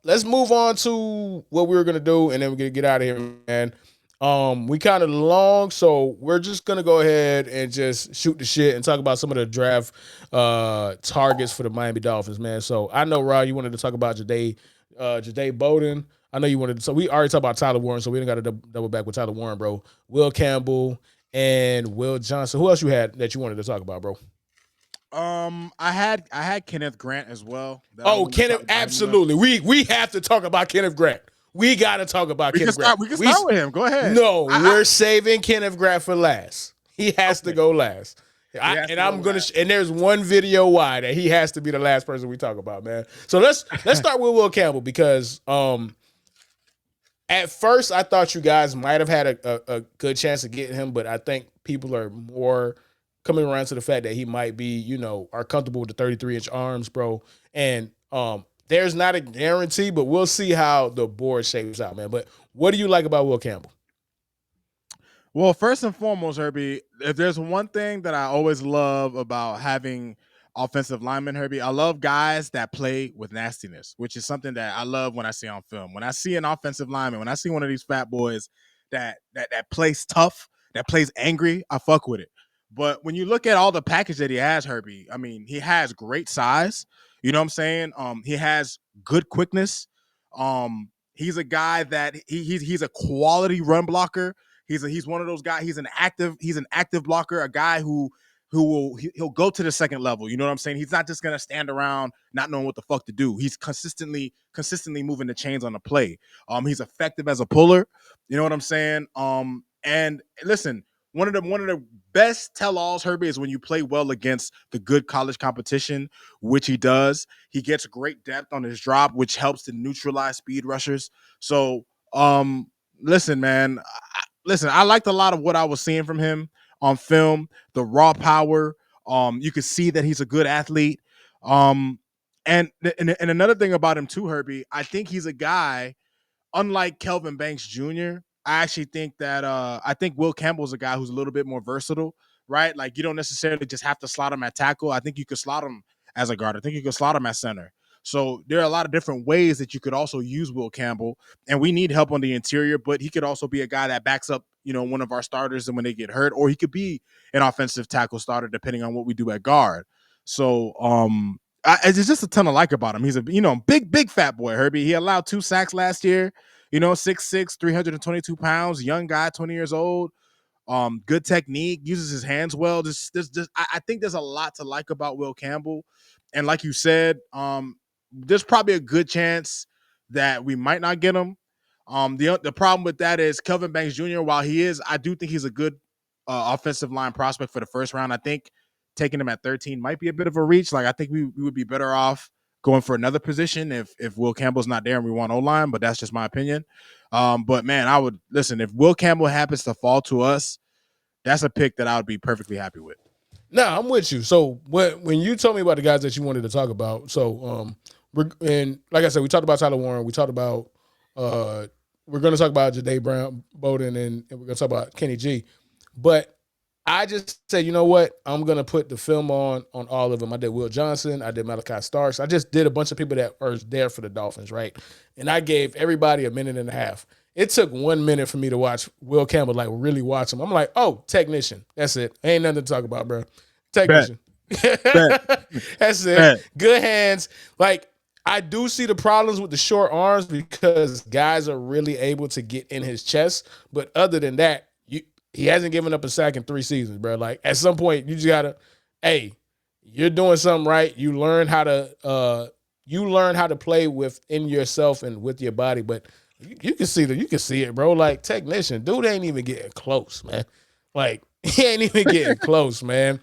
let's move on to what we were gonna do, and then we're gonna get out of here, man. We kind of long, so we're just gonna go ahead and just shoot the shit and talk about some of the draft targets for the Miami Dolphins, man. So I know, Rod, you wanted to talk about Jade Bowden. I know you wanted to. So we already talked about Tyler Warren, so we didn't got to double back with Tyler Warren, bro. Will Campbell and Will Johnson. Who else you had that you wanted to talk about, bro? I had Kenneth Grant as well that I Oh, wanted to Kenneth, talk about him though. absolutely. We have to talk about Kenneth Grant. We got to talk about We can Kenneth Grant. start. We can start with him. Go ahead. No, we're saving Kenneth Grant for last. He has to Okay. go last. He has to I'm go gonna last. and there's one video why that he has to be the last person we talk about, man. So let's start with Will Campbell because at first I thought you guys might have had a good chance of getting him, but I think people are more coming around to the fact that he might be, are comfortable with the 33-inch arms, bro. And there's not a guarantee, but we'll see how the board shapes out, man. But what do you like about Will Campbell? Well, first and foremost, Herbie, if there's one thing that I always love about having offensive linemen, Herbie, I love guys that play with nastiness, which is something that I love when I see on film. When I see an offensive lineman, when I see one of these fat boys that plays tough, that plays angry, I fuck with it. But when you look at all the package that he has, Herbie, I mean, he has great size. You know what I'm saying? He has good quickness. He's a guy that he's a quality run blocker. He's one of those guys. He's an active blocker, a guy he'll go to the second level. You know what I'm saying? He's not just gonna stand around not knowing what the fuck to do. He's consistently moving the chains on the play. He's effective as a puller. You know what I'm saying? And listen, one of the best tell-alls, Herbie, is when you play well against the good college competition, which he does. He gets great depth on his drop, which helps to neutralize speed rushers. So, listen, man, listen, I liked a lot of what I was seeing from him on film, the raw power. You could see that he's a good athlete. Um, and another thing about him too, Herbie, I think he's a guy, unlike Kelvin Banks Jr., I think Will Campbell's a guy who's a little bit more versatile, right? Like you don't necessarily just have to slot him at tackle. I think you could slot him as a guard. I think you could slot him at center. So there are a lot of different ways that you could also use Will Campbell, and we need help on the interior. But he could also be a guy that backs up, one of our starters, and when they get hurt, or he could be an offensive tackle starter depending on what we do at guard. So there's just a ton of like about him. He's a big fat boy, Herbie. He allowed 2 sacks last year. 6'6", 322 pounds, young guy, 20 years old. Good technique, uses his hands well. I think there's a lot to like about Will Campbell. And like you said, there's probably a good chance that we might not get him. The problem with that is Kelvin Banks Jr., I do think he's a good offensive line prospect for the first round. I think taking him at 13 might be a bit of a reach. Like I think we would be better off going for another position if Will Campbell's not there and we want O-line, but that's just my opinion. But man, I would listen, if Will Campbell happens to fall to us, that's a pick that I would be perfectly happy with. Nah, I'm with you. So when you told me about the guys that you wanted to talk about, and like I said, we talked about Tyler Warren, we talked about we're going to talk about Jade Bowden, and we're going to talk about Kenny G. But I just said, you know what? I'm going to put the film on all of them. I did Will Johnson. I did Malachi Starks. I just did a bunch of people that are there for the Dolphins, right? And I gave everybody a minute and a half. It took 1 minute for me to watch Will Campbell, like really watch him. I'm like, oh, technician. That's it. Ain't nothing to talk about, bro. Technician. That's it. Bet. Good hands. Like, I do see the problems with the short arms because guys are really able to get in his chest. But other than that, he hasn't given up a sack in 3 seasons, bro. Like at some point, you just gotta, hey, you're doing something right. You learn how to play within yourself and with your body. But you can see it, bro. Like technician, dude ain't even getting close, man. Like he ain't even getting close, man.